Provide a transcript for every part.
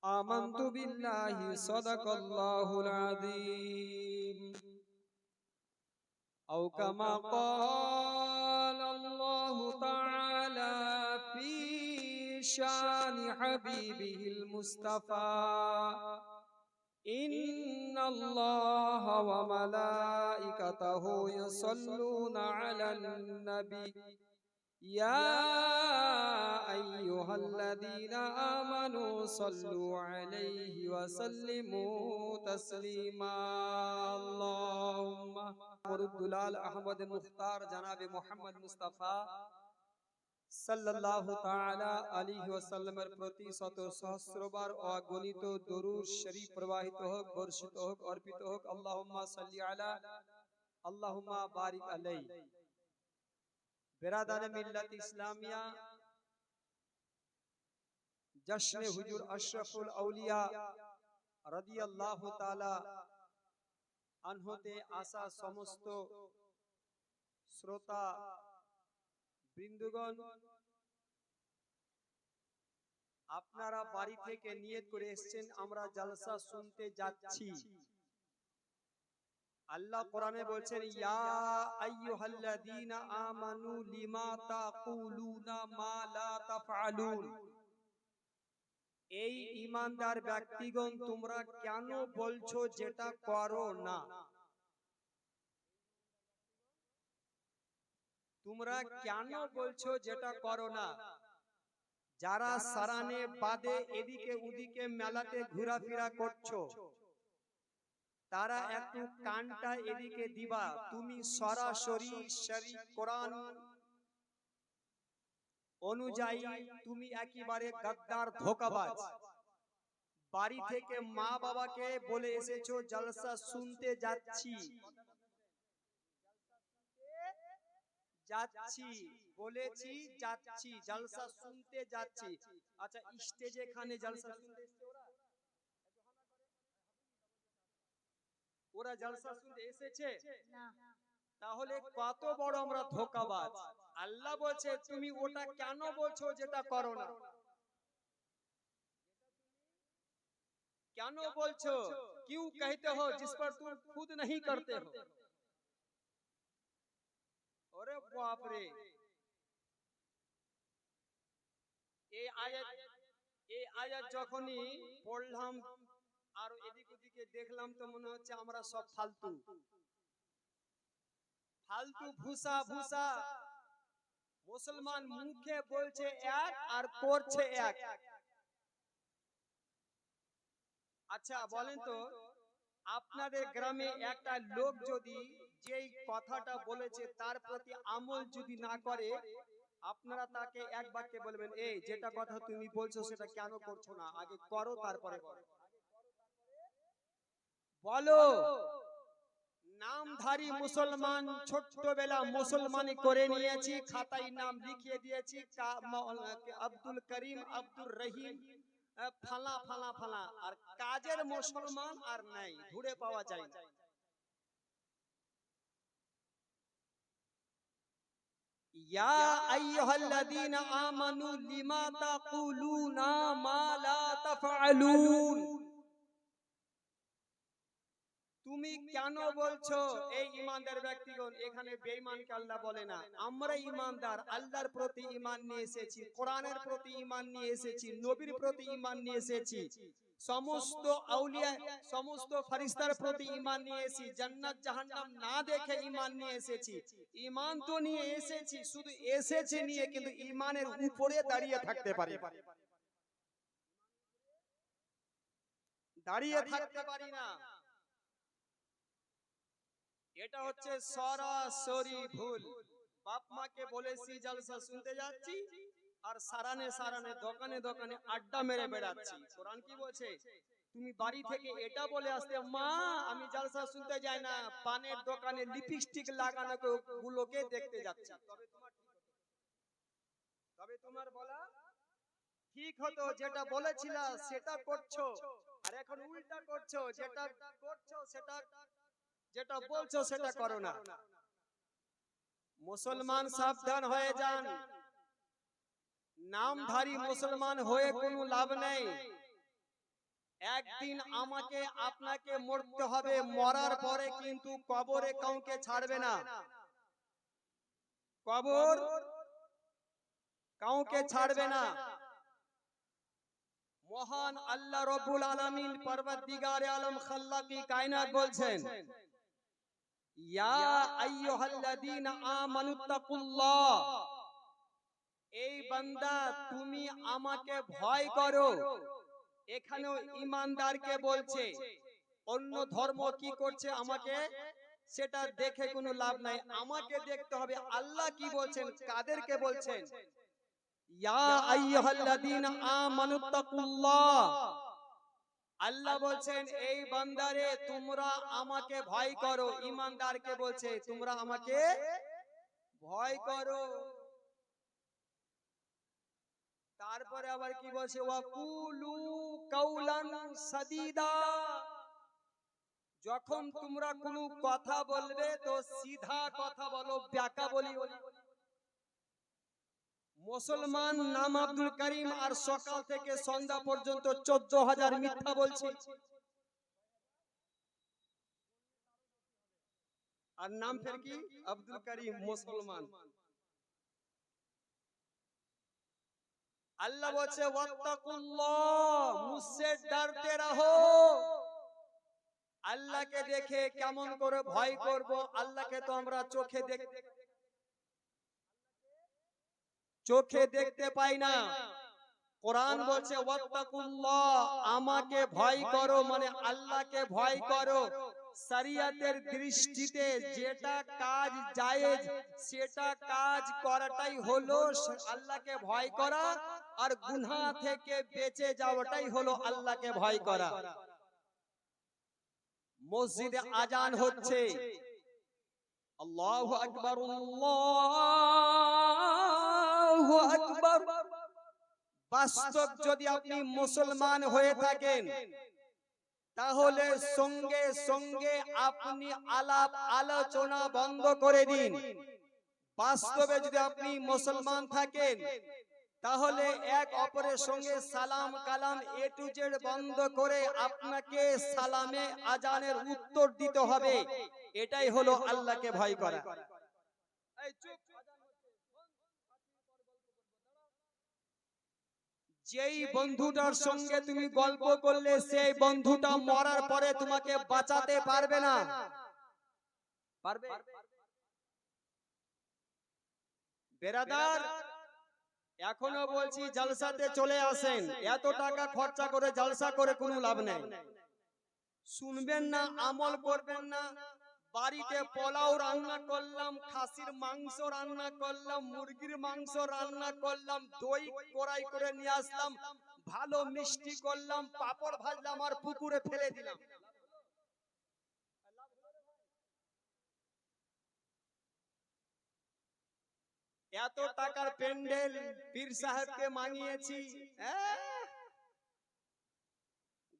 آمنت بالله صدق الله العظيم أو كما قال الله تعالى في شان حبيبه المصطفى إن الله وملائكته يصلون على النبي يا أيها الذين آمنوا صلوا عليه وسلموا تسليما اللهم مرد أحمد مختار جناب محمد مصطفى সাল্লাল্লাহু তাআলা আলাইহি ওয়াসাল্লামের প্রতি শত সহস্রবার অগণিত দরুদ শরীফ প্রবাহিত হোক, বর্ষিত হোক, অর্পিত হোক। আল্লাহুম্মা সাল্লি আলা আল্লাহুম্মা বারিক আলাইহি। বেরাদানে মিল্লাত ইসলামিয়া জশ্নে হুজুর আশরাফুল আউলিয়া রাদিয়াল্লাহু তাআলা আনহুতে আসা সমস্ত শ্রোতা বৃন্দগণ, আপনারা বাড়ি থেকে নিয়ত করে এসেছেন আমরা জলসা শুনতে যাচ্ছি। আল্লাহ কোরআনে বলছেন ইয়া আইয়ুহাল্লাযীনা আমানু লিমা তাকুলুনা মা লা তাফআলুন। এই ঈমানদার ব্যক্তিগণ তোমরা কেন বলছো যেটা করো না? তোমরা কেন বলছো যেটা করো না? যারা সারানে বাদে এদিকে ওদিকে মেলাতে ঘোরাফেরা করছো, তারা একটু কানটা এদিকে দিবা। তুমি সরাসরি শরীয়ত কোরআন অনুযায়ী তুমি একেবারে গাদ্দার, ধোঁকাবাজ। বাড়ি থেকে মা বাবাকে বলে এসেছো জলসা শুনতে যাচ্ছি, যাচ্ছি বলেছি, যাচ্ছি জলসা শুনতে যাচ্ছি। আচ্ছা, স্টেজে খানে জলসা শুনতে এসেছে ওরা জলসা শুনতে এসেছে না? তাহলে কত বড় আমরা ধোঁকাবাজ। আল্লাহ বলছে তুমি ওটা কেন বলছো যেটা করো না? কেন বলছো? क्यों कहते हो जिस पर तुम खुद नहीं करते हो? ওরে বাপ রে, এই আয়াত যখনই পড়লাম আর এদিক ওদিকে দেখলাম তো মনে হচ্ছে আমরা সব ফালতু ফালতু ভুসা ভুসা। মুসলমান মুখে বলছে এক আর করছে এক। আচ্ছা বলেন তো, আপনাদের গ্রামে একটা লোক যদি যেই কথাটা বলেছে তার প্রতি আমল যদি না করে, আপনারা তাকে এক বাক্যে বলবেন এই যেটা কথা তুমি বলছো সেটা কেন করছো না? আগে করো তারপরে বলো। নামধারী মুসলমান, ছোট্টবেলা মুসলমানি করে নিয়েছি, খাতায় নাম লিখিয়ে দিয়েছি আব্দুল করিম, আব্দুর রহিম, ফালা ফালা ফালা, আর কাজের মুসলমান আর নাই, ঘুরে পাওয়া যায় না। ইয়া আইয়ুহাল্লাযীনা আমানু লিমা তাকুলুনা মা লা তাফআলুন। তুমি কেন বলছো? এই ঈমানদার ব্যক্তিগণ, এখানে বেঈমানকে আল্লাহ বলে না। আমরা ঈমানদার, আল্লাহর প্রতি ঈমান নিয়ে এসেছি, কোরআনের প্রতি ঈমান নিয়ে এসেছি, নবীর প্রতি ঈমান নিয়ে এসেছি, সমস্ত আউলিয়া সমস্ত ফেরেশতার প্রতি ঈমান নিয়ে এসেছি, জান্নাত জাহান্নাম না দেখে ঈমান নিয়ে এসেছি। ঈমান তো নিয়ে এসেছি, শুধু এসেছে নিয়ে কিন্তু ঈমানের উপরে দাঁড়িয়ে থাকতে পারি, দাঁড়িয়ে থাকতে পারি না। এটা হচ্ছে সরাসরি ভুল। বাপ মাকে বলেছি জলসা শুনতে যাচ্ছি আর সারানে সারানে দোকানে দোকানে আড্ডা মেরে বেড়াচ্ছি। কোরআন কি বলছে? তুমি বাড়ি থেকে এটা বলে আসতে মা আমি জলসা শুনতে যাই না, পানের দোকানে লিপস্টিক লাগানো গুলোকে দেখতে যাচ্ছি, তবে তোমার বলা ঠিক হতো। যেটা বলেছিলা সেটা করছো, আর এখন উল্টা করছো। যেটা করছো সেটা, যেটা বলছো সেটা করো না। মুসলমান সাবধান হয়ে যান। নামধারী মুসলমান হয়ে কোনো লাভ নেই। একদিন আমাকে আপনাকে মরতে হবে, মরার পরে কিন্তু কবরে কাউকে ছাড়বে না, কবর কাউকে ছাড়বে না। মহান আল্লাহ রব্বুল আলামিন পরওয়ারদিগারে আলম খাল্লাকি কায়নাত বলছেন, ইয়া আইয়ুহাল্লাযীনা আমানুত্তাকুল্লাহ, এই বান্দা তুমি আমাকে ভয় করো। এখানেও ঈমানদারকে বলছে, অন্য ধর্ম কি করছে আমাকে সেটা দেখে কোনো লাভ নাই, আমাকে দেখতে হবে আল্লাহ কি বলছেন, কাদেরকে বলছেন। ইয়া আইয়ুহাল্লাযীনা আমানুত্তাকুল্লাহ, আল্লাহ বলছেন এই বান্দারে তোমরা আমাকে ভয় করো। ঈমানদারকে বলছে তোমরা আমাকে ভয় করো। তারপরে আবার কি বলছে, ওয়াকুলু কাওলান সাদীদা, যখন তোমরা কোনো কথা বলবে তো সিধা কথা বলো, ব্যাকা বলি। মুসলমান নাম আব্দুল করিম, আর সকাল থেকে সন্ধ্যা পর্যন্ত 14,000 মিথ্যা বলছে, আর নাম ফের কি আব্দুল করিম মুসলমান। अल्लाह বলছে ওয়াত্তাকুল্লাহ, মুঝसे डरते रहो। আল্লাহকে দেখে কেমন করে ভয় করব, আল্লাহকে তো আমরা চোখে দেখতে পাই না। কোরআন বলছে ওয়াত্তাকুল্লাহ, আমাকে ভয় করো, মানে আল্লাহকে ভয় করো। শরিয়তের দৃষ্টিতে যেটা কাজ জায়েজ সেটা কাজ করাটাই হলো আল্লাহকে ভয় করা, আর গুনাহ থেকে বেঁচে যাওয়াটাই হলো আল্লাহকে ভয় করা। মসজিদে আজান হচ্ছে, আল্লাহু আকবার আল্লাহু আকবার। বাস্তব যদি আপনি মুসলমান হয়ে থাকেন তাহলে সঙ্গে সঙ্গে আপনি আলাপ আলোচনা বন্ধ করে দিন। বাস্তবে যদি আপনি মুসলমান থাকেন তাহলে এক অপরের সঙ্গে সালাম কালাম এ টু জেড বন্ধ করে আপনাকে সালামে আজানের উত্তর দিতে হবে। এটাই হলো আল্লাহকে ভয় করা। যেই বন্ধুটার সঙ্গে তুমি গল্প করলে সেই বন্ধুটা মরার পরে তোমাকে বাঁচাতে পারবে না, পারবে? বেরাদার, এখনো বলছি জলসাতে চলে আসেন, এত টাকা খরচা করে জলসা করে কোনো লাভ নেই। শুনবেন না, আমল করবেন না। বাড়িতে পোলাও রান্না করলাম, খাসির মাংস রান্না করলাম, মুরগির মাংস রান্না করলাম, দই কড়াই করে নিয়ে আসলাম, ভালো মিষ্টি করলাম, পাপড় ভাজলাম আর পুকুরে ফেলে দিলাম। এত টাকার প্যান্ডেল পীর সাহেবকে মাঙিয়েছি,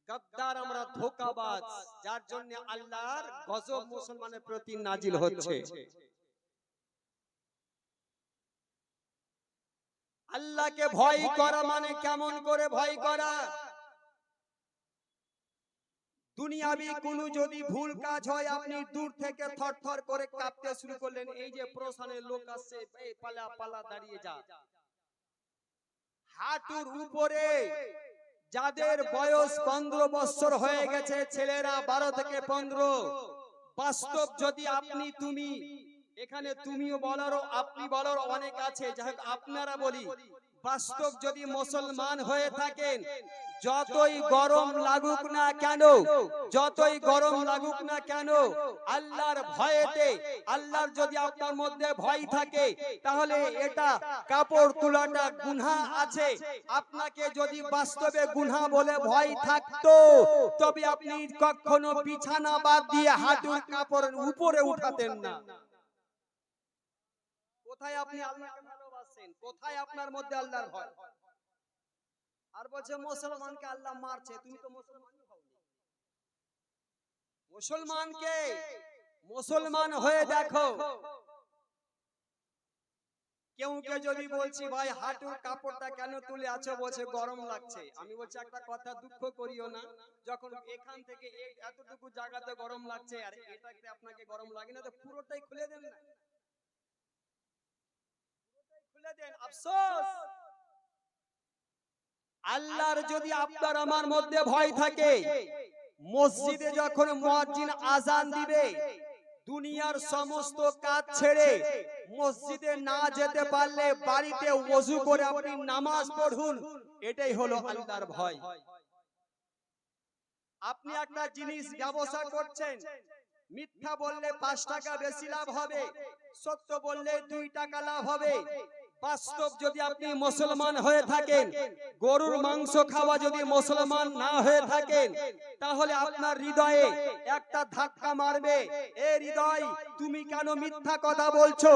গদ্দার আমরা, ধোঁকাবাজ, যার জন্য আল্লাহর গজব মুসলমানের প্রতি নাজিল হচ্ছে। আল্লাহকে ভয় করা মানে কেমন করে ভয় করা? দুনিয়াবি কোনো যদি ভুল কাজ হয় আপনি দূর থেকে থরথর করে কাঁপতে শুরু করলেন, এই যে প্রশাসনের লোক আসছে, এই পালা পালা দাঁড়িয়ে যা। হাঁটুর উপরে যাদের বয়স 15 বছর হয়ে গেছে, ছেলেরা 12 থেকে 15, বাস্তব যদি আপনি তুমি এখানে তুমিও বলারও আপনি বলারও অনেক আছে, যাই হোক আপনারা বলি, বাস্তব যদি মুসলমান হয়ে থাকেন, যতই গরম লাগুক না কেন, যতই গরম লাগুক না কেন, আল্লাহর ভয়েতে, আল্লাহর যদি আপনার মধ্যে ভয় থাকে তাহলে এটা কাপড় তোলাটা গুনাহ আছে। আপনাকে যদি বাস্তবে গুনাহ বলে ভয় থাকতো তবে আপনি কখনো বিছানা বাদ দিয়ে হাঁটুর কাপড়ের উপরে উঠাতেন না। কোথায় আপনি আল্লাহকে ভালোবাসেন? কোথায় আপনার মধ্যে আল্লাহর ভয়? আর বলছে মুসলমানকে আল্লাহ মারছে, তুমি তো মুসলমানই হওনি। মুসলমানকে মুসলমান হয়ে দেখো, কেউকে যদি বলছি ভাই হাঁটুর কাপড়টা কেন তুলে আছো, বলছে গরম লাগছে। আমি বলছি একটা কথা, দুঃখ করিও না, যখন এখান থেকে এতটুকু জায়গাতে গরম লাগছে আর এটাতে আপনাকে গরম লাগে না, তো পুরোটাই খুলে দেন না, খুলে দেন। আফসোস, আল্লাহর যদি আপনার আমার মধ্যে ভয় থাকে, মসজিদে যখন মুয়াজ্জিন আজান দিবে, দুনিয়ার সমস্ত কাজ ছেড়ে মসজিদে না যেতে পারলে বাড়িতে ওযু করে আপনি নামাজ পড়ুন, এটাই হলো আল্লাহর ভয়। আপনি একটা জিনিস ব্যবসা করছেন, মিথ্যা বললে 5 টাকা বেশি লাভ হবে, সত্য বললে 2 টাকা লাভ হবে। বাস্তব যদি আপনি মুসলমান হয়ে থাকেন, গরুর মাংস খাওয়া যদি মুসলমান না হয়ে থাকেন, তাহলে আপনার হৃদয়ে একটা ধাক্কা মারবে, এ হৃদয় তুমি কেন মিথ্যা কথা বলছো?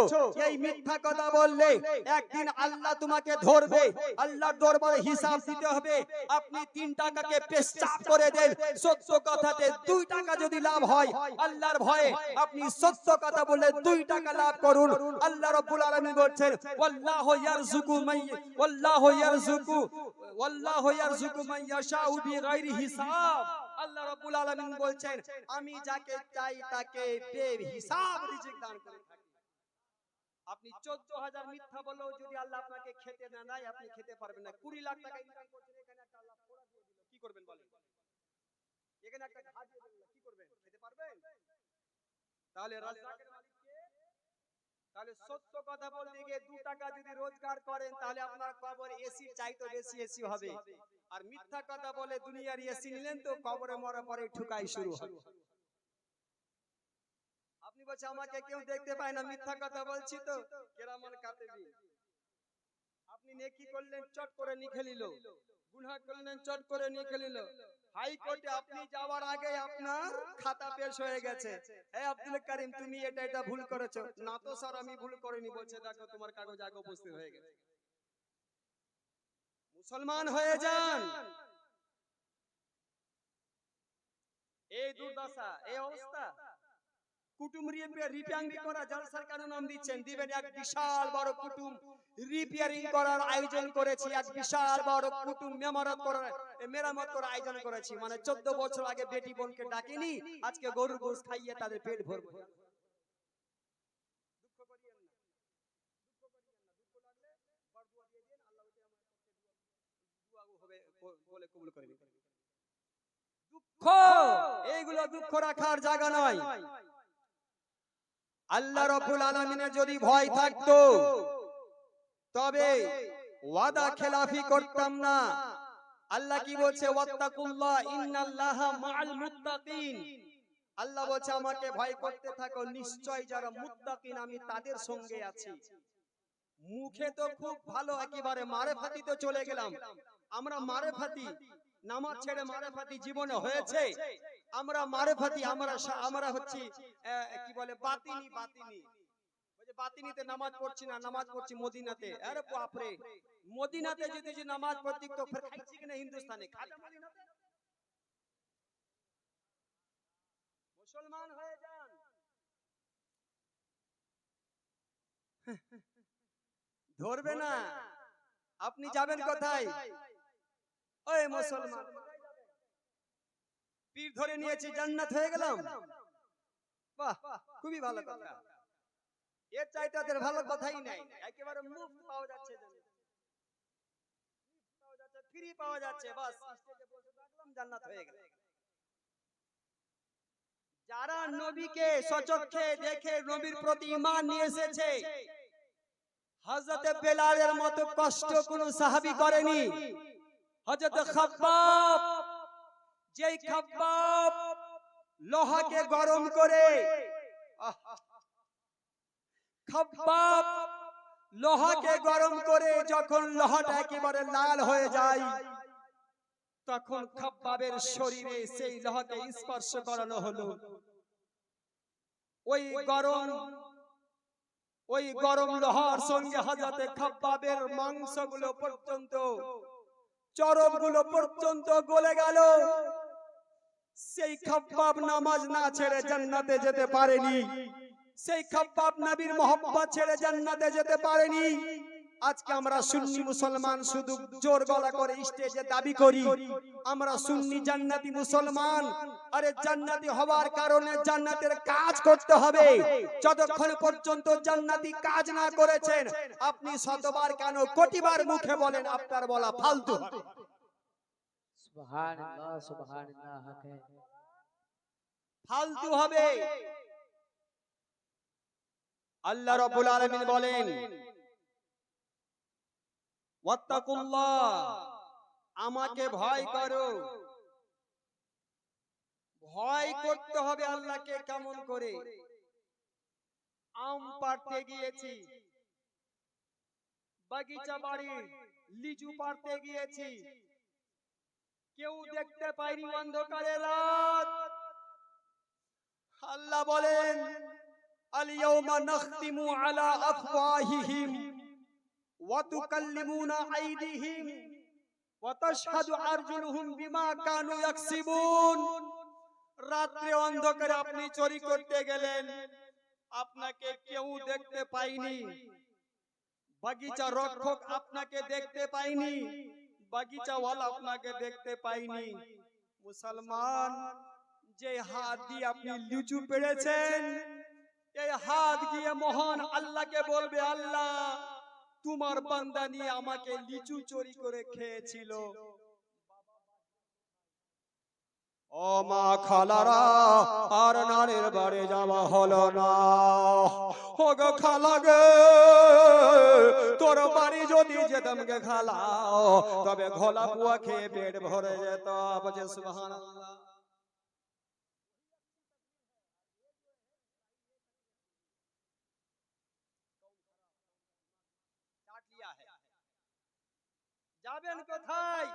এই মিথ্যা কথা বললে একদিন আল্লাহ তোমাকে ধরবে, আল্লাহর দরবারে হিসাব দিতে হবে। আপনি 3 টাকাকে পেশচাপ করে দেন, সত্য কথাতে 2 টাকা যদি লাভ হয়, আল্লাহর ভয়ে আপনি সত্য কথা বলে 2 টাকা লাভ করুন। আল্লাহ রাব্বুল আলামিন বলছেন, ওয়াল্লাহু ইয়ারযুকু মান ইয়াশাউ বিগাইরি হিসাব। আল্লাহ রাব্বুল আলামিন বলছেন, আমি যাকে চাই তাকে বেহিসাব রিজিক দান করে থাকি। আপনি 14,000 মিথ্যা বলেও যদি আল্লাহ আপনাকে খেতে না দেয়, আপনি খেতে পারবেন না। 20 লাখ টাকা ইনকাম করছেন, এখানে একটা আল্লাহ ফোড়া দিয়ে দিল, কি করবেন বলেন? এখানে একটা ঘাট দিয়ে দিল, কি করবেন? খেতে পারবেন? তাহলে রাজ্জাকের মালিক কে? তাহলে সত্য কথা বলতে গিয়ে 2 টাকা যদি রোজগার করেন, তাহলে আপনার কবরে এসি চাইতো বেশি এসি হবে। আর মিথ্যা কথা বলে দুনিয়ার এসি নিলেন তো কবরে মরার পরে ঠুকাই শুরু হবে। আপনি বলছেন আমাকে কেউ দেখতে পায় না, মিথ্যা কথা বলছি তো, কেরামান কাতিবিন। আপনি নেকি করলেন, চট করে লিখে নিল, গুনাহ করলেন, চট করে লিখে নিল। হাইকোর্টে আপনি যাওয়ার আগে আপনার খাতা পেশ হয়ে গেছে, এই আব্দুল করিম তুমি এটা এটা ভুল করেছো। না তো স্যার আমি ভুল করিনি। বলছে দেখো তোমার কাগজ আগে উপস্থিত হয়ে গেছে। মুসলমান হয়ে যান। এই দুর্দশা, এই অবস্থা। কুটুম রিপেয়ারিং করা জলসার কেন নাম দিচ্ছেন? দিবেন এক বিশাল বড় কুটুম রিপেয়ারিং করার আয়োজন করেছি, এক বিশাল বড় কুটুম মেরামত করার আয়োজন করেছি। মানে 14 বছর আগে বেটি বোনকে ডাকিনি, আজকে গরুর গোশত খাইয়ে তাদের পেট ভরবো। দুঃখ করিয়েন না, দুঃখ করিয়েন না। দুঃখ লাগলে বরদুয়া দিয়ে দেন, আল্লাহ ওটা আমার পক্ষে দোয়া হবে বলে কবুল করে নিন। দুঃখ, এইগুলো দুঃখ রাখার জায়গা নয়। আল্লাহ রাব্বুল আলামিনের যদি ভয় থাকতো, তবে ওয়াদা খেলাফি করতাম না। আল্লাহ কি বলছে? ওয়াত্তাকুল্লাহ ইন্নাল্লাহা মাআল মুত্তাকিন। আল্লাহ বলছে আমাকে ভয় করতে থাকো, নিশ্চয় যারা মুত্তাকিন আমি তাদের সঙ্গে আছি। মুখে তো খুব ভালো, একেবারে মারেফাতিতে চলে গেলাম। আমরা মারেফাতি, নামাজ ছেড়ে মারেফাতি জীবনে হয়েছে? আমরা মারেফাতি, আমরা হচ্ছি কি বলে বাতিনি। বাতিনিতে নামাজ পড়ছি না, নামাজ পড়ছি মদিনাতে। আরে বাপ রে, মদিনাতে যদি নামাজ পড়তি তো ফির খাইছি কিনা হিন্দুস্তানে? খাবে মদিনাতে। মুসলমান হয়ে যান। ধরবে না। আপনি যাবেন কোথায়? ওই মুসলমান, পীর ধরে নিয়েছি জান্নাত হয়ে গেলাম। বাহ, খুবই ভালো কথা। এর চাইতে তাদের ভালো কথাই নাই। একেবারে মুফত পাওয়া যাচ্ছে, ফ্রি পাওয়া যাচ্ছে, বাস স্টেজে বসে থাকলাম, জান্নাত হয়ে গেল। যারা নবীকে সচক্ষে দেখে নবীর প্রতি ঈমান নিয়ে এসেছে, হযরত বেলালের মতো কষ্ট কোন সাহাবী করেনি। হযরত খাব্বাব, যেই খাব্বাব লোহাকে গরম করে, খাব্বাব লোহাকে গরম করে যখন লোহাটা একেবারে লাল হয়ে যায়, তখন খাব্বাবের শরীরে সেই লোহাকে স্পর্শ করানো হলো। ওই গরম লোহার সঙ্গে হযরত খাব্বাবের মাংসগুলো পর্যন্ত, চর্মগুলো পর্যন্ত গলে গেল। সেই খাব্বাব নামাজ না ছেড়ে জান্নাতে যেতে পারেনি। সেই খাব্বাব নবীর মোহাম্মত ছেড়ে জান্নাতে যেতে পারেনি। আজকে আমরা সুন্নি মুসলমান শুধু জোর গলা করে স্টেজে দাবি করি আমরা সুন্নি জান্নাতি মুসলমান। আরে জান্নাতি হওয়ার কারণে জান্নাতের কাজ করতে হবে। যতক্ষণ পর্যন্ত জান্নাতি কাজ না করেছেন আপনি শতবার কেন কোটিবার মুখে বলেন আপনার বলা ফালতু হবে। সুবহানাল্লাহ সুবহানাল্লাহ হক है ফালতু হবে। আল্লাহ রাব্বুল আলামিন বলেন ওয়াত্তাকুল্লাহ, আমাকে ভয় করো। ভয় করতে হবে আল্লাহকে। কেমন করে? আম পাড়তে গিয়েছি, বাগিচা বাড়ির লিচু পাড়তে গিয়েছি, কেউ দেখতে পাইনি, অন্ধকারে রাত। আল্লাহ বলেন আল ইয়াউমা নাখতিমু আলা আফওয়াহিহিম ওয়া তুকাল্লিমুনা আইদিহিম ওয়া তাশহাদু আরজুলুহুম বিমা কানু ইয়াকসিবুন। রাত্রে অন্ধকারে আপনি চুরি করতে গেলেন, আপনাকে কেউ দেখতে পায়নি, বাগিচা রক্ষক আপনাকে দেখতে পায়নি, বাগিচাওয়ালা আপনাকে দেখতে পায়নি। মুসলমান, যে হাত দিয়ে আপনি লিচু পেড়েছেন এই হাত দিয়ে মহান আল্লাহকে বলবে আল্লাহ তোমার বান্দা নিয়ে আমাকে লিচু চুরি করে খেয়েছিল। ও মা খালারা, আর নারীর বাড়ি যাওয়া হলো না। ও গো খালা গে, তোর বাড়ি যদি যেতাম গে খালা, তবে ঘোলা পুয়া খেয়ে পেট ভরে যেত। বলে সুবহানাল্লাহ। যাবেন কোথায়?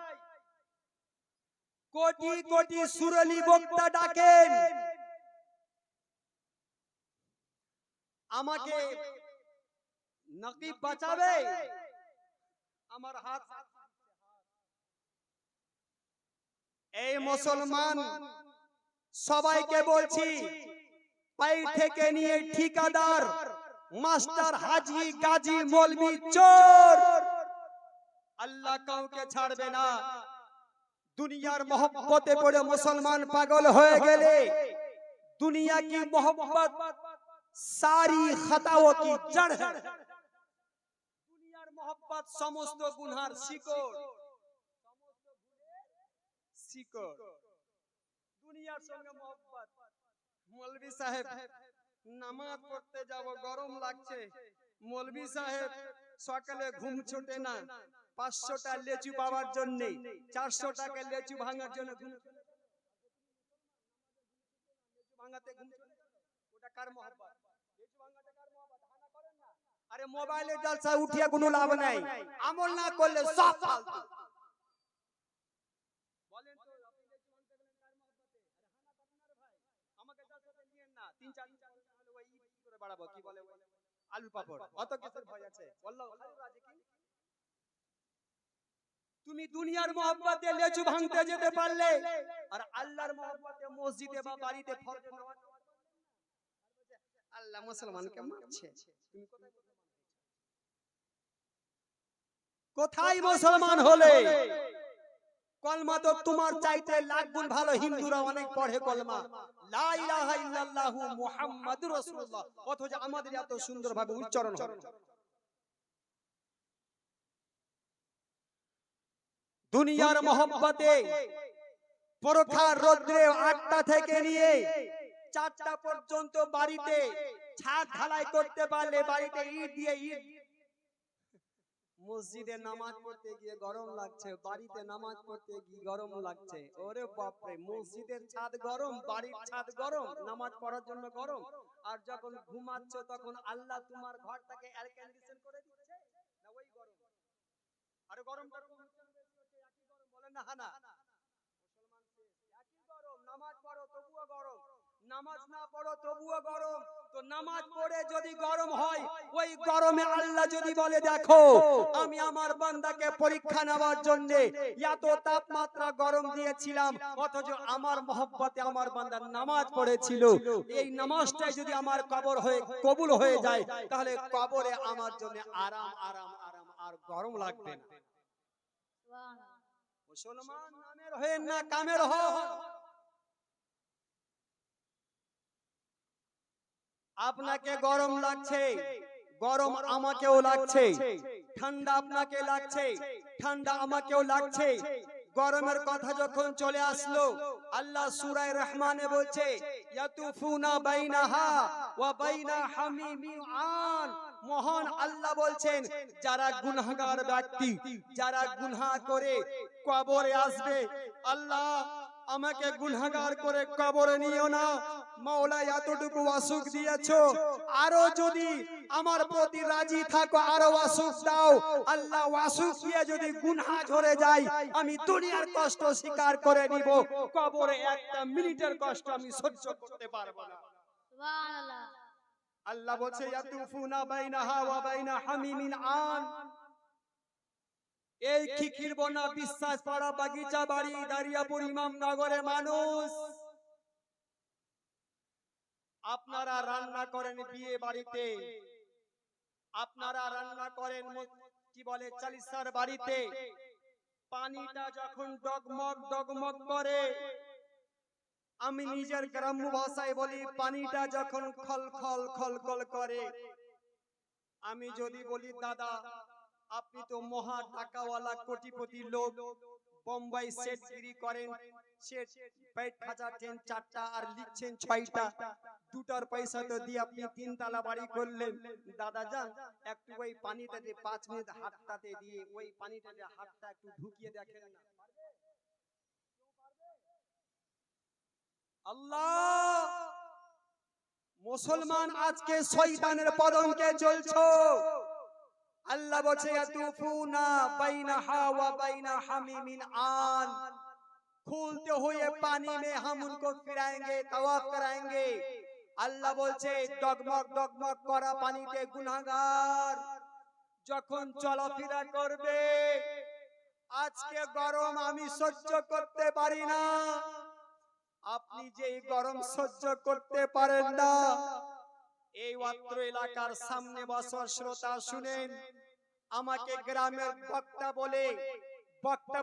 কোটি কোটি সুরলি বক্তা ডাকেন, আমাকে নকিব বাঁচাবে। আমার হাত, এই মুসলমান সবাইকে বলছি, পাই থেকে নিয়ে ঠিকাদার, মাস্টার, হাজি, গাজী, মৌলবি, চোর, আল্লাহ কাউকে ছাড়বে না। দুনিয়ার मोहब्बते पड़े मुसलमान पागल हो गए। दुनिया की मोहब्बत सारी खताओं की जड़ है। दुनियार मोहब्बत समस्त गुनार शिकड़, शिकड़। दुनियार संगे मोहब्बत। मौलवी साहेब नामाज पढ़ते जाओ, गरम लागছে। मौलवी साहेब সকালে ঘুম ছোটে না, 500টা লেচু পাওয়ার জন্য, 400 টাকা লেচু ভাঙার জন্য ঘুম ভাঙাতে ঘুম ছোটে। ওটা কার मोहब्बत? লেচু ভাঙাতে কার मोहब्बत? হানা করেন না। আরে মোবাইলে জলসা উঠিয়ে কোনো লাভ নাই, আমল না করলে সব ফালতু। বলেন তো আপনি লেচু ভাঙতে গেলেন কার मोहब्बते? আরে হানা করেন না রে ভাই, আমাকে জলসাতে নিয়েন না। 3-4 হলো ওই কি করে বাড়াবো, কি বলে ওই আলু পাপড়, অত কিসের ভয় আছে? আল্লাহু রাজিকিন। তুমি দুনিয়ার मोहब्बते লেচু ভাঙতে যেতে পারলে, আর আল্লাহর मोहब्बते মসজিদে বা বাড়িতে ফরজ নামাজ আল্লাহ মুসলমানকে মারছে। তুমি কোথায় মুসলমান হলে? কলমা তো তোমার চাইতে লাখ গুণ ভালো হিন্দুরা অনেক পড়ে কলমা, লা ইলাহা ইল্লাল্লাহু মুহাম্মাদুর রাসূলুল্লাহ, অথচ আমাদের এত সুন্দরভাবে উচ্চারণ হয়। দুনিয়ার मोहब्बते পরখার রোদ্রে 8টা থেকে নিয়ে 4টা পর্যন্ত বাড়িতে ছাদ ঢালাই করতে পারলে, বাড়িতে ইট দিয়ে ইট, মসজিদে নামাজ পড়তে গিয়ে গরম লাগছে, বাড়িতে নামাজ পড়তে গিয়ে গরম লাগছে। ওরে বাপ রে, মসজিদের ছাদ গরম, বাড়ির ছাদ গরম, নামাজ পড়ার জন্য গরম। আর যখন ঘুমাচ্ছ তখন আল্লাহ তোমার ঘরটাকে এয়ার কন্ডিশন করে দিচ্ছে না, ওই গরম। আরে গরমটা একই গরম, বলেন না হানা। মুসলমান একই গরম, নামাজ পড়ো তবুও গরম, নামাজ না পড়ো তবুও গরম। তো নামাজ পড়ে যদি গরম হয়, ওই গরমে আল্লাহ যদি বলে দেখো আমি আমার বান্দাকে পরীক্ষা নেওয়ার জন্য এত তাপমাত্রা গরম দিয়েছিলাম, অথচ আমার মহব্বতে আমার বান্দা নামাজ পড়েছিল, এই নামাজটাই যদি আমার কবর হয়ে কবুল হয়ে যায়, তাহলে কবরে আমার জন্য আরাম আরাম আরাম, আর গরম লাগবে না। মুসলমান নামের হয়েন না, কামের হন। আপনাকে গরম লাগছে, গরম আমাকেও লাগছে, ঠান্ডা আপনাকে লাগছে, ঠান্ডা আমাকেও লাগছে। গরমের কথা যখন চলে আসলো, আল্লাহ সূরা রহমানে বলছে ইয়াতুফুনা বাইনাহা ওয়া বাইনা হামিমিন আন। মহান আল্লাহ বলছেন যারা গুনাহগার ব্যক্তি, যারা গুনাহ করে কবরে আসবে, আল্লাহ আমাকে গুনাহগার করে কবরে নিও না, মাওলা এতটুকু ওয়াসুক দিয়েছো, আরো যদি আমার প্রতি রাজি থাকো আরো ওয়াসুক দাও। আল্লাহ ওয়াসুক দিয়ে যদি গুনাহ ঝরে যায়, আমি দুনিয়ার কষ্ট স্বীকার করে নিব, কবরে একটা মিনিটের কষ্ট আমি সহ্য করতে পারবো না। সুবহানাল্লাহ। আল্লাহ বলছে ইয়াতুফুনা বাইনাহা ওয়া বাইনা হামিমিন আন। এই খিকিরবনা বিশ্বাস পাড়া বাগিচা বাড়ি দারিয়াপুর ইমামনগরে মানুষ, আপনারা রান্না করেন বিয়ে বাড়িতে, আপনারা রান্না করেন কি বলে চালিসার বাড়িতে, পানিটা যখন ডগমগ ডগমগ করে, আমি নিজের গ্রাম্য ভাষায় বলি পানিটা যখন খলখল খলখল করে, আমি যদি বলি দাদা আপনি তো মহা টাকাওয়ালা কোটিপতি লোক, বোম্বাই সেটগিরি করেন, সেট পেট খাচাচ্ছেন 4টা আর লিখছেন 6টা, দুটার পয়সা তো দিয়ে আপনি 3 তলা বাড়ি করলেন, দাদা যান একটু ওই পানিটাতে 5 মিনিট হাতটাতে দিয়ে ওই পানিটাতে হাতটা একটু ঢুকিয়ে দেখেন না। আল্লাহ, মুসলমান আজকে শয়তানের পদঙ্কে চলছো। अल्लाह बचे यतूफूना बैनहा व बैना हमीमिन आन, खुलते हुए पानी में हम उनको फिराएंगे, तवाफ कराएंगे। अल्लाह बोलছে डगमग डगमग करा पानीते गुनाहगार যখন চলাফেরা করবে, আজকে গরম আমি সহ্য করতে পারি না, আপনি যে গরম সহ্য করতে পারেন না, এই অত্র এলাকার সামনে বসা শ্রোতা শুনেন, আমাকে গ্রামের বক্তা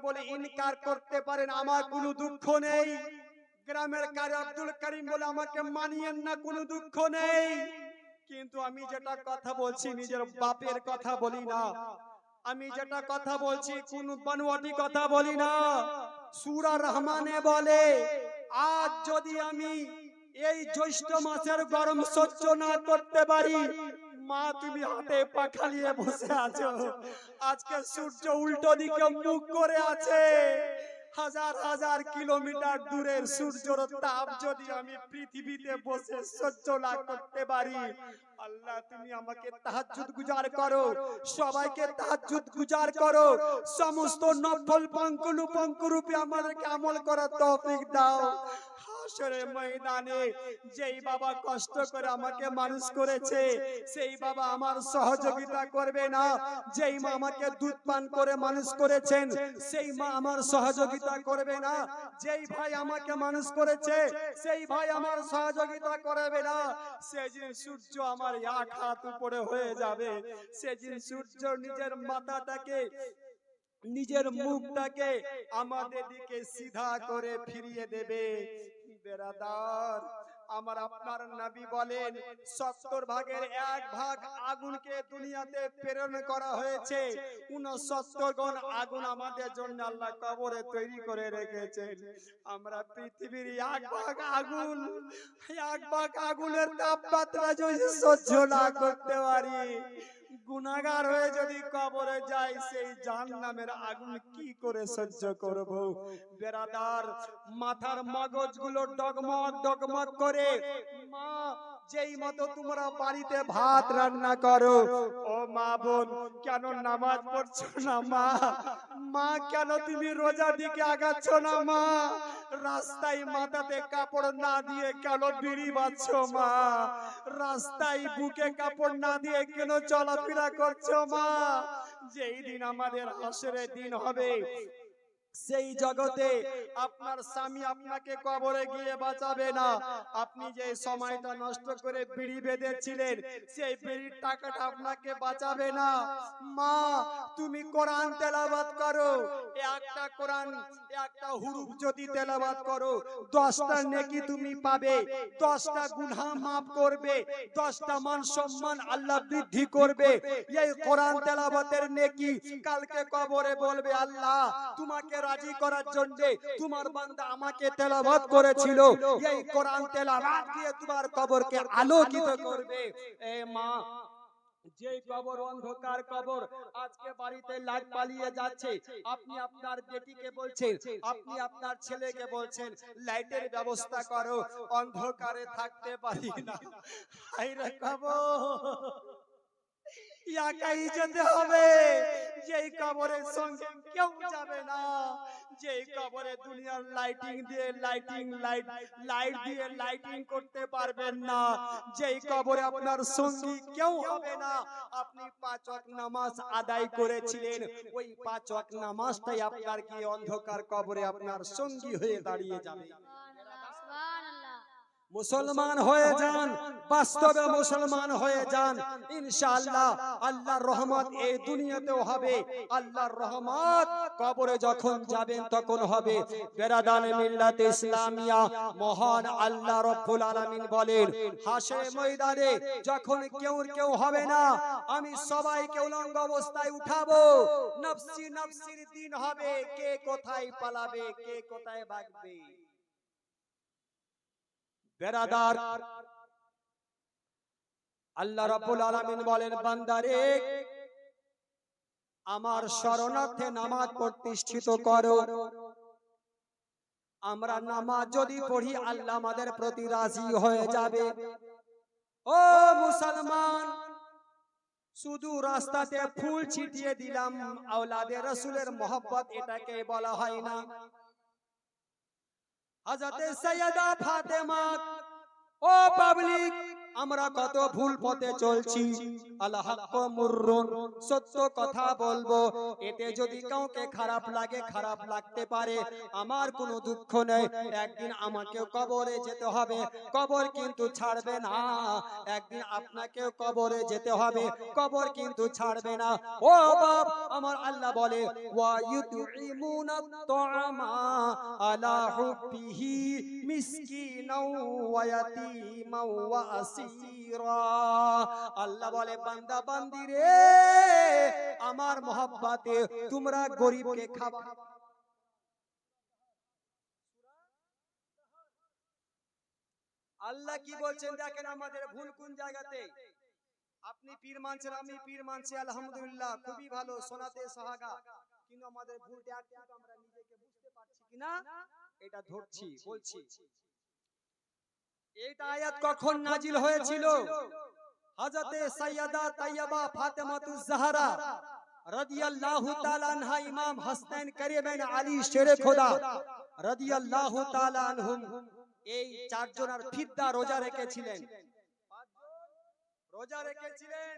বলে ইনকার করতে পারেন, আমার কোনো দুঃখ নেই। গ্রামের কারি আব্দুল করিম বলে আমাকে মানিয়েন না, কোনো দুঃখ নেই। কিন্তু আমি যেটা কথা বলছি নিজের বাপের কথা বলি না, আমি যেটা কথা বলছি কোন বানোয়াটি কথা বলি না। সূরা রহমানে বলে আজ যদি আমি এই জ্যৈষ্ঠ মাসের গরম সহ্য না করতে পারি, মা তুমি হাতে পাখা নিয়ে বসে আছো, আজকে সূর্য উল্টো দিকে মুখ করে আছে, হাজার হাজার কিলোমিটার দূরের সূর্যের তাপ যদি আমি পৃথিবীতে বসে সহ্য না করতে পারি, আল্লাহ তুমি আমাকে তাহাজ্জুদ গুজার করো, সবাইকে তাহাজ্জুদ গুজার করো, সমস্ত নফল পঙ্ক রূপে আমাদেরকে আমল করার তৌফিক দাও। হাশরের ময়দানে যেই বাবা কষ্ট করে আমাকে মানুষ করেছে, সেই বাবা আমার সহযোগিতা করবে না, যেই মা আমাকে দুধ পান করে মানুষ করেছেন সেই মা আমার সহযোগিতা করবে না, যেই ভাই আমাকে মানুষ করেছে সেই ভাই আমার সহযোগিতা করবে না। সেদিন সূর্য আমার এক হাত উপরে হয়ে যাবে, সেদিন সূর্য নিজের মাথাটাকে নিজের মুখটাকে আমাদের দিকে সিধা করে ফিরিয়ে দেবে। বেরাদার আমার আপনার নবী বলেন 70 ভাগের 1 ভাগ আগুনকে দুনিয়াতে প্রেরণ করা হয়েছে, 69 গুণ আগুন আমাদের জন্য আল্লাহ কবরে তৈরি করে রেখেছেন। আমরা পৃথিবীর 1 ভাগ আগুনের তাপমাত্রা যদি সহ্য না করতে পারি, গুনাহগার হয়ে যদি কবরে যাই, সেই জাহান্নামের আগুন কি করে সহ্য করব? বেরাদার মাথার মগজগুলো ডগমগ ডগমগ করে, মা যেই মতো তোমরা বাড়িতে ভাত রান্না করো, ও মা বোন কেন নামাজ পড়ছো না মা? মা কেন তুমি রোজা দিকে আগাচ্ছ না মা? রাস্তায় মাথাতে কাপড় না দিয়ে কেন বিড়ি বাজছো মা? রাস্তায় বুকে কাপড় না দিয়ে কেন চলাফেরা করছো মা? যেই দিন আমাদের হাসরের দিন হবে, সেই জগতে আপনার স্বামী আপনাকে কবরে গিয়ে বাঁচাবে না। আপনি যে সময়টা নষ্ট করে বিড়ি বেঁধেছিলেন, সেই বিড়ির টাকাটা আপনাকে বাঁচাবে না। মা তুমি কোরআন তেলাওয়াত করো, একটা কোরআন একটা হুরুফ যদি তেলাওয়াত করো 10টা নেকি তুমি পাবে, 10টা গুনাহ maaf করবে, 10টা মান সম্মান আল্লাহ বৃদ্ধি করবে। এই কোরআন তেলাওয়াতের নেকি কালকে কবরে বলবে, আল্লাহ তোমাকে রাজি করার জন্য তোমার বান্দা আমাকে তেলাওয়াত করেছিল, এই কোরআন তেলাওয়াত দিয়ে তোমার কবরকে আলোকিত করবে। এ মা, যে কবর অন্ধকার কবর, আজকে বাড়িতে লাইট পালিয়ে যাচ্ছে, আপনি আপনার বেটিকে বলছেন, আপনি আপনার ছেলেকে বলছেন লাইটের ব্যবস্থা করো, অন্ধকারে থাকতে পারি না। হায়রে কবর, একাই যেতে হবে। যেই কবরের সঙ্গে কেউ যাবে না, যেই কবরে দুনিয়ার লাইটিং দিয়ে লাইট দিয়ে লাইটিং করতে পারবেন না, যেই কবরে আপনার সঙ্গী কেউ হবে না। আপনি 5 ওয়াক্ত নামাজ আদায় করেছিলেন, ওই 5 ওয়াক্ত নামাজটাই আপনার কি অন্ধকার কবরে আপনার সঙ্গী হয়ে দাঁড়িয়ে যাবে। মুসলমান হয়ে যান, বাস্তবে মুসলমান হয়ে যান, ইনশাআল্লাহ আল্লাহর রহমত এই দুনিয়াতেও হবে, আল্লাহর রহমত কবরে যখন যাবেন তখন হবে। বেরাদানে মিল্লাত ইসলামিয়া, মহান আল্লাহ রাব্বুল আলামিন বলেন, হাসরের ময়দানে যখন কেউ হবে না, আমি সবাইকে উলঙ্গ অবস্থায় উঠাবো, নফসি নফসির দিন হবে, কে কোথায় পালাবে, কে কোথায় ভাগবে। বেরাদার, আল্লাহ রাব্বুল আলামিন বলেন, বান্দারে আমার শরণার্থে নামাজ প্রতিষ্ঠিত করো। আমরা নামাজ যদি পড়ি আল্লাহ আমাদের প্রতি রাজি হয়ে যাবে। ও মুসলমান, শুধু রাস্তাতে ফুল ছিটিয়ে দিলাম আওলাদে রাসূলের মহব্বত, এটাকে বলা হয় না। হযরতে সাইয়্যিদা ফাতেমা, ও পাবলিক, আমরা কত ভুল পথে চলছি। আল হক মুররুন, সত্য কথা বলবো, এতে যদি কাউকে খারাপ লাগে খারাপ লাগতে পারে, আমার কোনো দুঃখ নেই। একদিন আমাকেও কবরে যেতে হবে, কবর কিন্তু ছাড়বে না। একদিন আপনাকেও কবরে যেতে হবে, কবর কিন্তু ছাড়বে না। ও বাপ আমার, আল্লাহ বলে ওয়া ইউতঈমুনা তাআমা আলা হুব্বিহি মিসকিনাও ওয়া ইয়াতীমাও ওয়া আসীরা। আল্লাহ বলে, বান্দা বান্দি রে, আমার মহব্বতে তোমরা গরিবকে খাওয়া। আল্লাহ কি বলছেন দেখেন, আমাদের ভুল কোন জায়গাতে। আপনি পীর মানছেন, আমি পীর মানছি, আলহামদুলিল্লাহ, খুবই ভালো, শোনাতে সোহাগা, কিন্তু আমাদের ভুলটা একটু আমরা নিজেকে বুঝতে পারছি কিনা এটা ধরছি, বলছি। এইটা আয়াত কখন নাজিল হয়েছিল? হযরতে সাইয়্যিদা তাইয়্যিবা ফাতেমাতুজ জাহরা রাদিয়াল্লাহু তাআলা আনহা, ইমাম হাসান কারিমেন আলী শেরে খোদা রাদিয়াল্লাহু তাআলা আনহুম, এই চারজনের ফিদা রোজা রেখেছিলেন, রোজা রেখেছিলেন।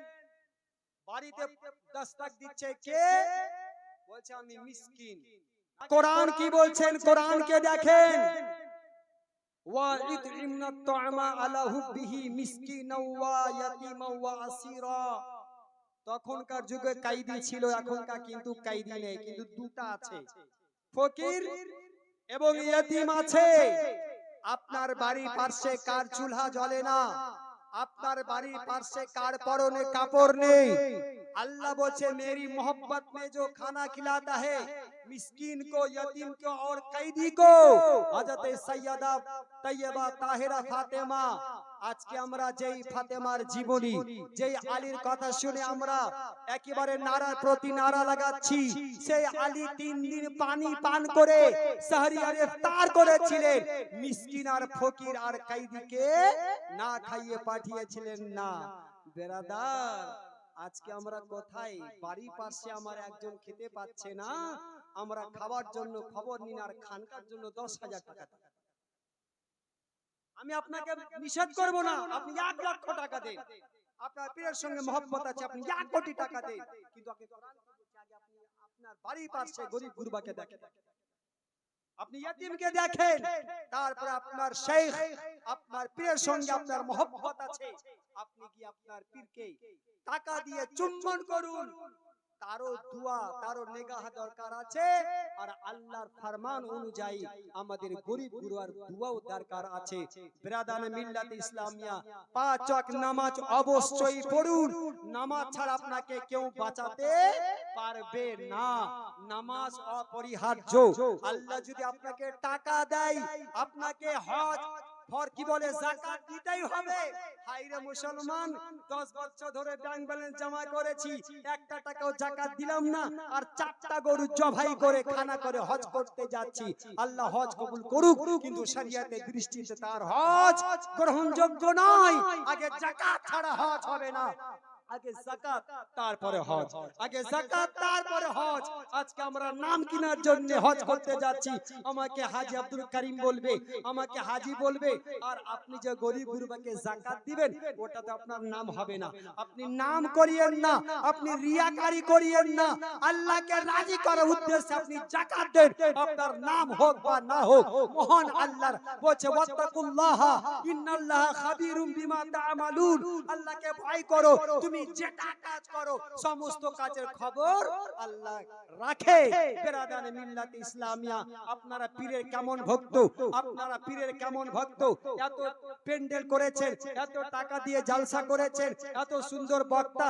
বাড়িতে দস্তক দিচ্ছে কে? বলছে আমি মিসকিন। কোরআন কি বলছেন? কোরআনকে দেখেন, ওয়া ইতঈমনাত তাআমা আলা হুব্বিহি মিসকিনাও ওয়া ইয়াতীমাও ওয়া আসীরা। তখনকার যুগে কায়দি ছিল, এখনকার কিন্তু কায়দি নেই, কিন্তু দুটো আছে, ফকির এবং ইয়তীম আছে। আপনার বাড়ির পাশে কার চুলহা জ্বলে না, আপনার বাড়ির পাশে কার পরনে কাপড় নেই, अल्लाह बोले मेरी मोहब्बत में जो खाना खिलाता है मिस्कीन को, यतीम को और कैदी को, हजरत सैयदा तैयबा ताहिरा फातिमा আজকে আমরা যেই ফাতেমার জীবনী, যেই আলীর কথা শুনে আমরা একেবারে নারার প্রতি নারা লাগাচ্ছি, সেই আলী 3 দিন পানি পান করে সাহরি আর ইফতার করেছিলেন, মিসকিন আর ফকির আর কাইদিকে না খাইয়ে পাঠিয়েছিলেন না। বেরাদার, আজকে আমরা কোথায়? বাড়ির পাশে আমার একজন খেতে পাচ্ছে না, আমরা খাবার জন্য খবর নিন আর খানকার জন্য 10,000 টাকা দেন। আমি আপনাকে নিষেধ করব না, আপনি 1 লক্ষ টাকা দেন, আপনার পীরের সঙ্গে মহব্বত আছে, আপনি 1 কোটি টাকা দেন, কিন্তু আগে কোরআন বলছে আগে আপনি আপনার বাড়ির পাশে গরিব গুরবাকে দেখেন, আপনি ইতিমকে দেখেন, তারপরে আপনার শেখ, আপনার পীরের সঙ্গে আপনার মহব্বত আছে, আপনি কি আপনার পীরকে টাকা দিয়ে চুম্বন করুন, তারও দোয়া তারও নেগাহ দরকার আছে, আর আল্লাহর ফরমান অনুযায়ী আমাদের গরিব গুরুর দোয়াও দরকার আছে। বিরাদানে মিল্লাত ইসলামিয়া, 5 ওয়াক্ত নামাজ অবশ্যই পড়ুন, নামাজ ছাড়া আপনাকে কেউ বাঁচাতে পারবে না, নামাজ অপরিহার্য। আল্লাহ যদি আপনাকে টাকা দেয়, আপনাকে হজ কি বলে যাকাত দিতেই হবে। হাইরে মুসলমান, 10 বছর ধরে ব্যাংক ব্যালেন্স জমা করেছি, একটা টাকাও যাকাত দিলাম না, আর 4টা গরু জবাই করে খানা করে হজ করতে যাচ্ছি। আল্লাহ হজ কবুল করুক, কিন্তু শরিয়তের দৃষ্টিতে তার হজ গ্রহণযোগ্য নয়। আগে যাকাত ছাড়া হজ হবে না, আগে যাকাত তারপরে হজ, আগে যাকাত তারপরে হজ। আজকে আমরা নাম কেনার জন্য হজ করতে যাচ্ছি, আমাকে হাজী আব্দুল করিম বলবে, আমাকে হাজী বলবে, আর আপনি যে গরিব গুরবাকে যাকাত দিবেন ওটাতে আপনার নাম হবে না। আপনি নাম করিয়েন না, আপনি রিয়াকারি করিয়েন না, আল্লাহকে রাজি করার উদ্দেশ্যে আপনি যাকাত দেন, আপনার নাম হোক বা না হোক। মহান আল্লাহর বলছে ওয়াত্তাকুল্লাহ ইন্নাল্লাহা খাবীরুম বিমা তা'মালুন, আল্লাহকে ভয় করো, তুমি যেটা কাজ করো সমস্ত কাজের খবর আল্লাহ রাখে। বিরাদানে মিল্লাত ইসলামিয়া, আপনারা পীরের কেমন ভক্ত, আপনারা পীরের কেমন ভক্ত, এত পেন্ডেল করেছেন, এত টাকা দিয়ে জালসা করেছেন, এত সুন্দর বক্তা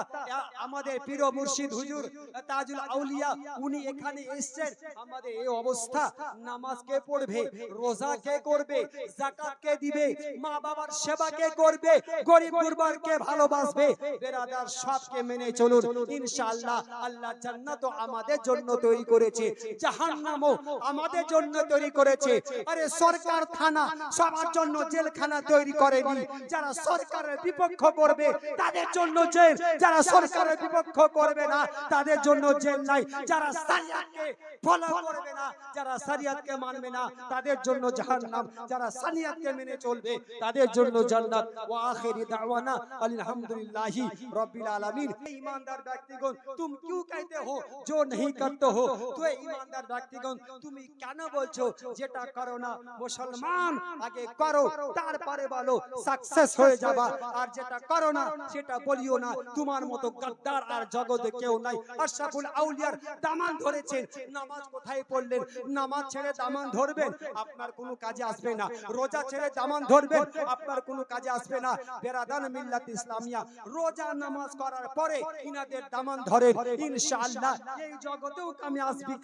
আমাদের পীর ও মুর্শিদ হুজুর তাজুল আউলিয়া, উনি এখানে এসেছেন, আমাদের এই অবস্থা। নামাজ কে পড়বে, রোজা কে করবে, যাকাত কে দিবে, মা বাবার সেবা কে করবে, গরিব গুরবাকে ভালোবাসবে? বেরাদার, সবকে মেনে চলুন, ইনশাআল্লাহ আল্লাহ জান্নাত আমাদের জন্য তৈরি করেছে, জাহান্নামও আমাদের জন্য তৈরি করেছে। আরে সরকার থানা সবার জন্য জেলখানা তৈরি করেনি, যারা সরকারের বিপক্ষ করবে তাদের জন্য জেল, যারা সরকারের বিপক্ষ করবে না তাদের জন্য জেল নাই, যারা শরিয়াতকে ফলো করবে না, যারা শরিয়াতকে মানবে না তাদের জন্য জাহান্নাম, যারা শরিয়াতকে মেনে চলবে তাদের জন্য জান্নাত। ওয়া আখিরি দাওয়ানা আলহামদুলিল্লাহি रब्बिल आलमीन। ईमानदार व्यक्तिगण, तुम क्यों कहते हो जो नहीं करते हो? तो ईमानदार व्यक्तिगण, तुम কেন বলছো যেটা করো না? মুসলমান, আগে করো তারপরে বলো সাকসেস হয়ে যাবা, আর যেটা করো না সেটা বলিও না। তোমার মতো গাদ্দার আর জগতে কেউ নাই। আশরাফুল আউলিয়ার দামান ধরেছেন, নামাজ কোথায় পড়লেন? নামাজ ছেড়ে দামান ধরবেন, আপনার কোনো কাজে আসবে না। রোজা ছেড়ে দামান ধরবেন, আপনার কোনো কাজে আসবে না। বেরাদান মিল্লাত ইসলামিয়া, রোজা নামাজ করার পরে ইনাদের দামান ধরেন, ইনশাআল্লাহ এই জগতেও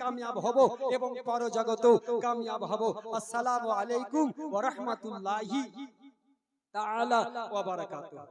কামিয়াব হব এবং পরজগতেও কামিয়াব হব। আসসালামু আলাইকুম ওয়া রাহমাতুল্লাহি তাআলা ওয়া বারাকাতুহু।